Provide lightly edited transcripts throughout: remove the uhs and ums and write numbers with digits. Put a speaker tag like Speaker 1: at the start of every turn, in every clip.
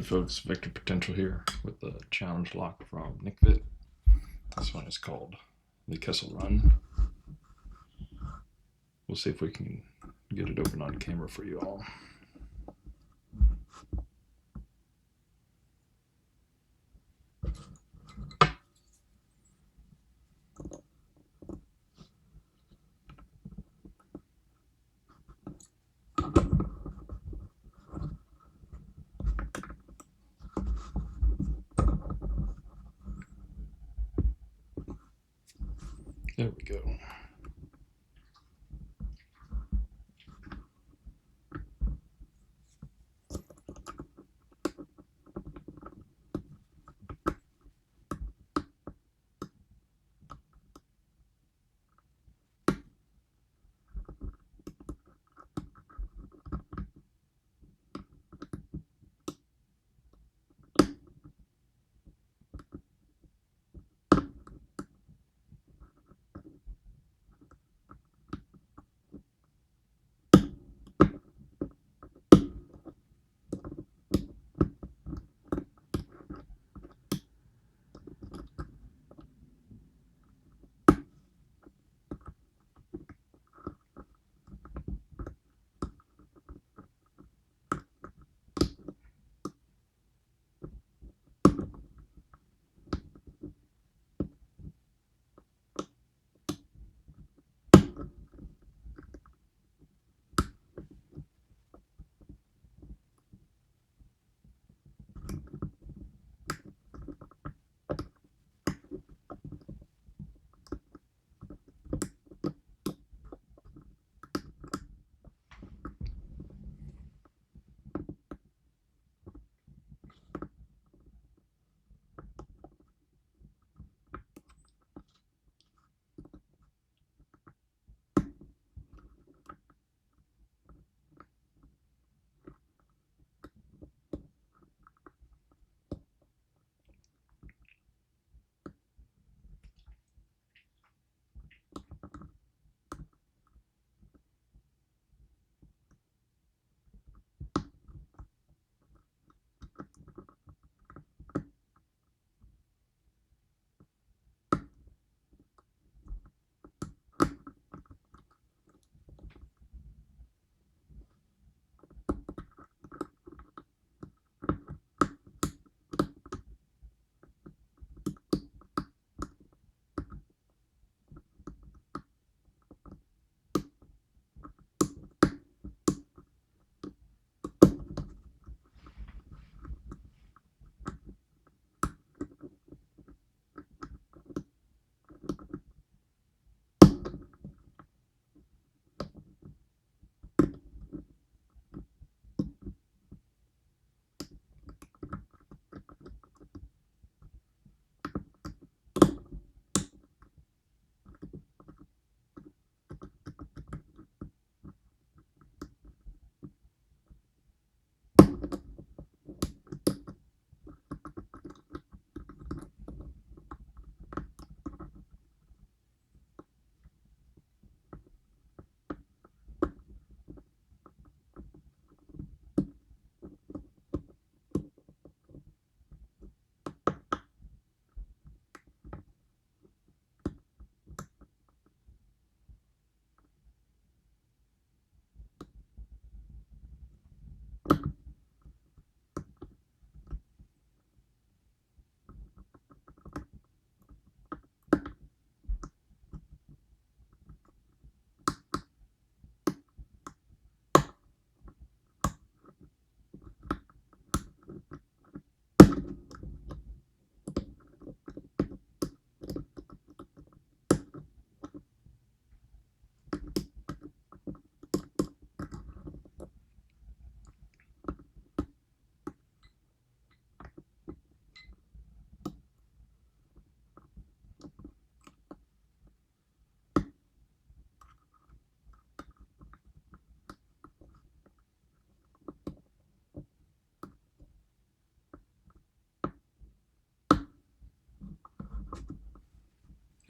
Speaker 1: Hey folks, Vector Potential here with the challenge lock from NickFit. This one is called the Kessel Run. We'll see if we can get it open on camera for you all. There we go.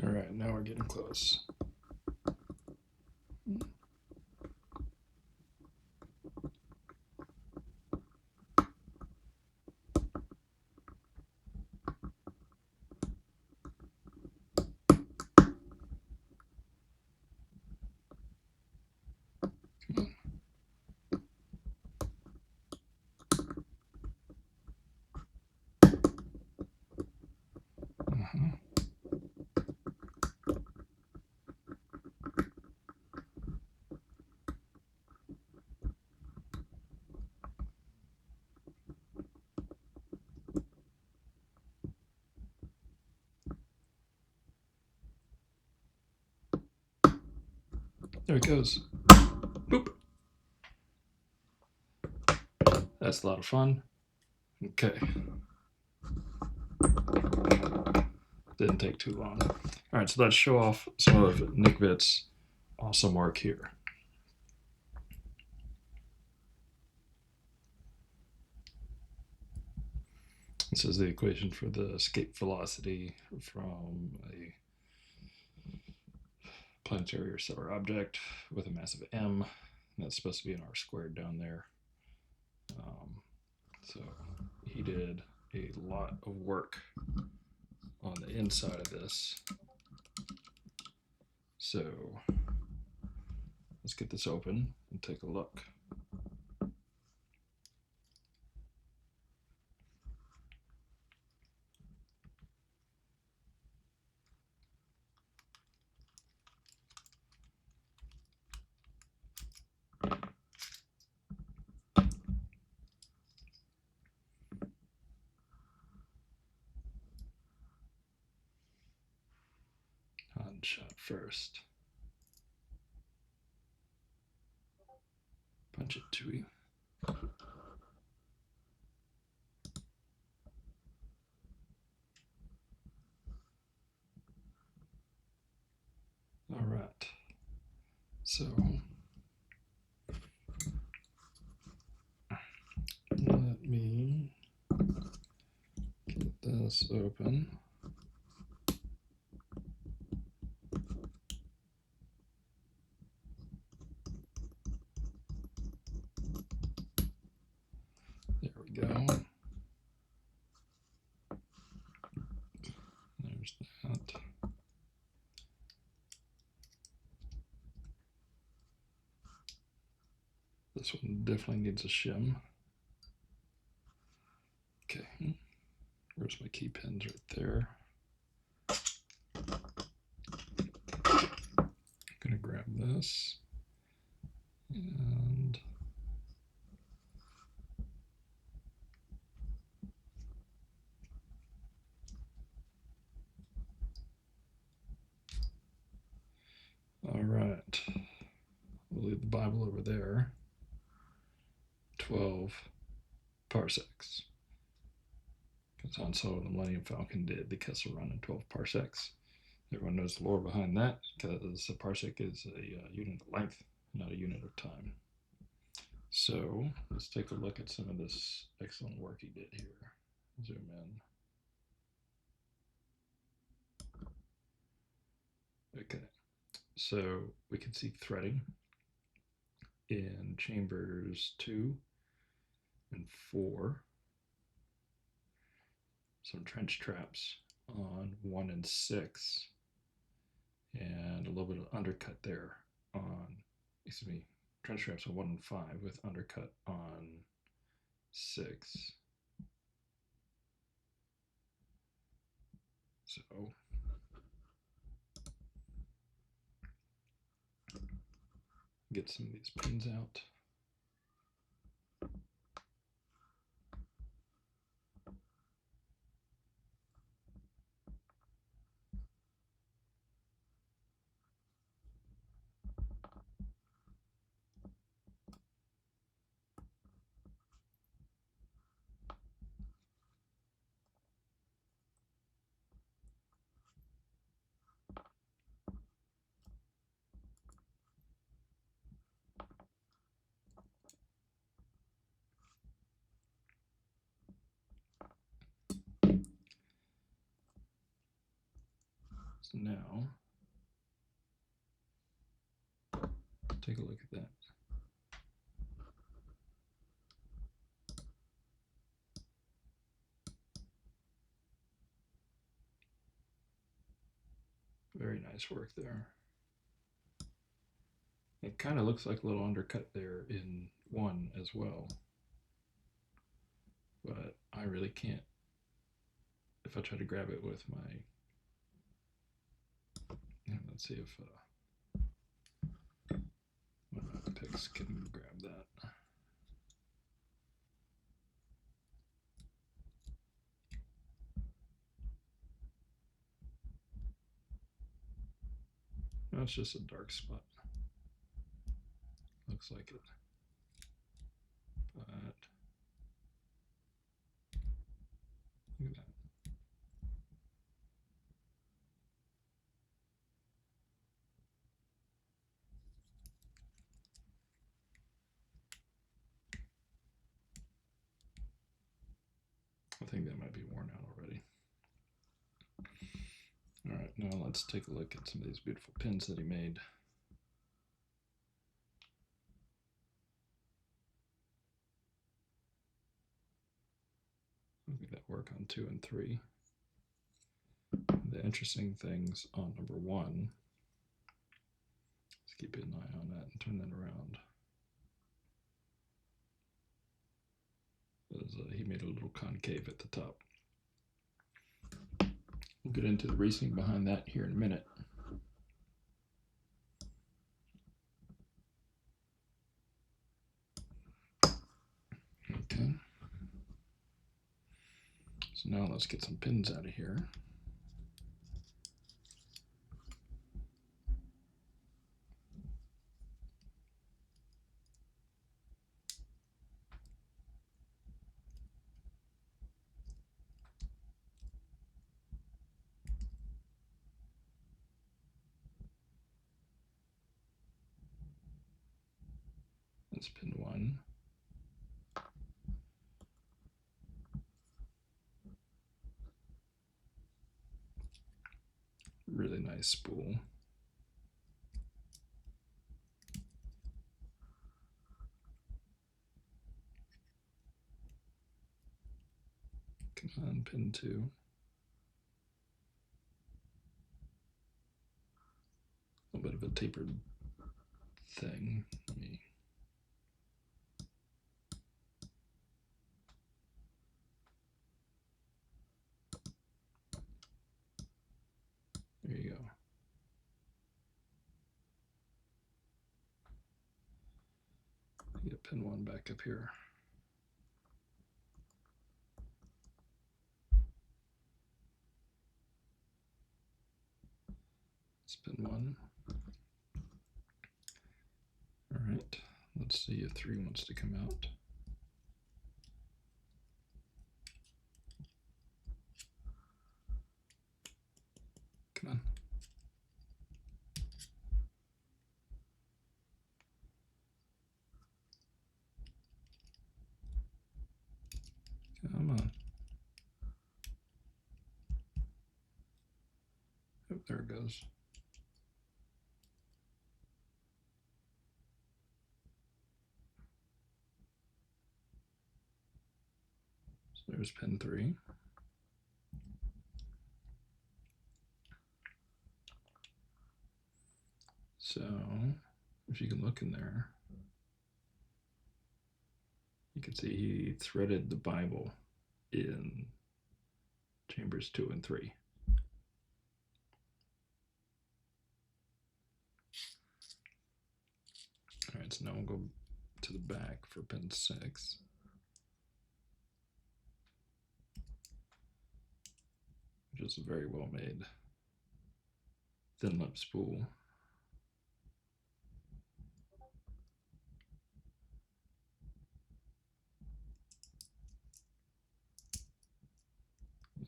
Speaker 1: All right, now we're getting close. There it goes. Boop. That's a lot of fun. Okay. Didn't take too long. All right, so let's show off some of Nick Vitt's awesome work here. This is the equation for the escape velocity from a planetary or stellar object with a mass of m. And that's supposed to be an r squared down there. So he did a lot of work on the inside of this. So let's get this open and take a look. Hot shot first. Punch it to you. All right. So let me get this open. There we go. There's that. This one definitely needs a shim. Okay, where's my key pins? Right there. I'm gonna grab this and all right. We'll leave the Bible over there. 12 parsecs. Because Han Solo and the Millennium Falcon did the Kessel Run in 12 parsecs. Everyone knows the lore behind that because a parsec is a unit of length, not a unit of time. So let's take a look at some of this excellent work he did here. Zoom in. Okay, so we can see threading in chambers 2 and 4. Some trench traps on 1 and 6. And a little bit of undercut there on, trench traps on 1 and 5 with undercut on 6. So get some of these pins out. So now, take a look at that. Very nice work there. It kind of looks like a little undercut there in 1 as well. But I really can't, if I try to grab it with my, let's see if one of my picks can grab that. That's just a dark spot. looks like it. But look at that. I think that might be worn out already. All right, now let's take a look at some of these beautiful pins that he made. Look at that work on 2 and 3. The interesting things on number 1, let's keep an eye on that and turn that around. He made a little concave at the top. We'll get into the reasoning behind that here in a minute. Okay. So now let's get some pins out of here. That's pin 1. Really nice spool. Come on, pin 2. A little bit of a tapered thing. Let me. There you go. Get pin 1 back up here. Spin 1. All right, let's see if 3 wants to come out. Come on. Come on. Oh, there it goes. So there's pin 3. So if you can look in there, you can see he threaded the Bible in chambers 2 and 3. All right, so now we'll go to the back for pin 6. Which is a very well made thin lip spool.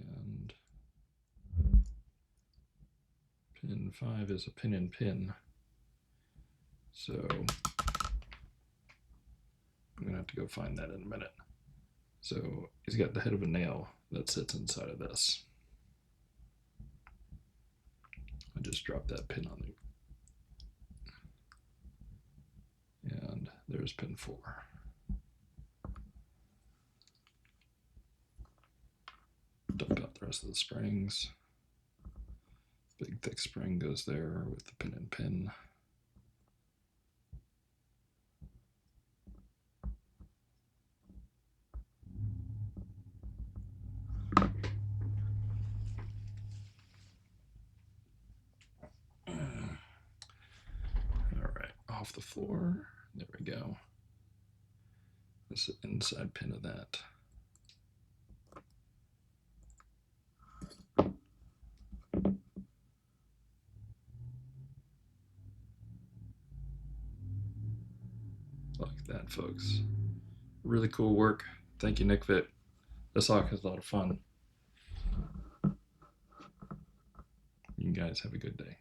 Speaker 1: And pin 5 is a pin and pin. So I'm gonna have to go find that in a minute. So he's got the head of a nail that sits inside of this. I just dropped that pin on the, and there's pin 4. Dump out the rest of the springs. Big thick spring goes there with the pin and pin. All right, off the floor. There we go. This is the inside pin of that. that, folks. Really cool work. Thank you, Nick Fit. This talk is a lot of fun. You guys have a good day.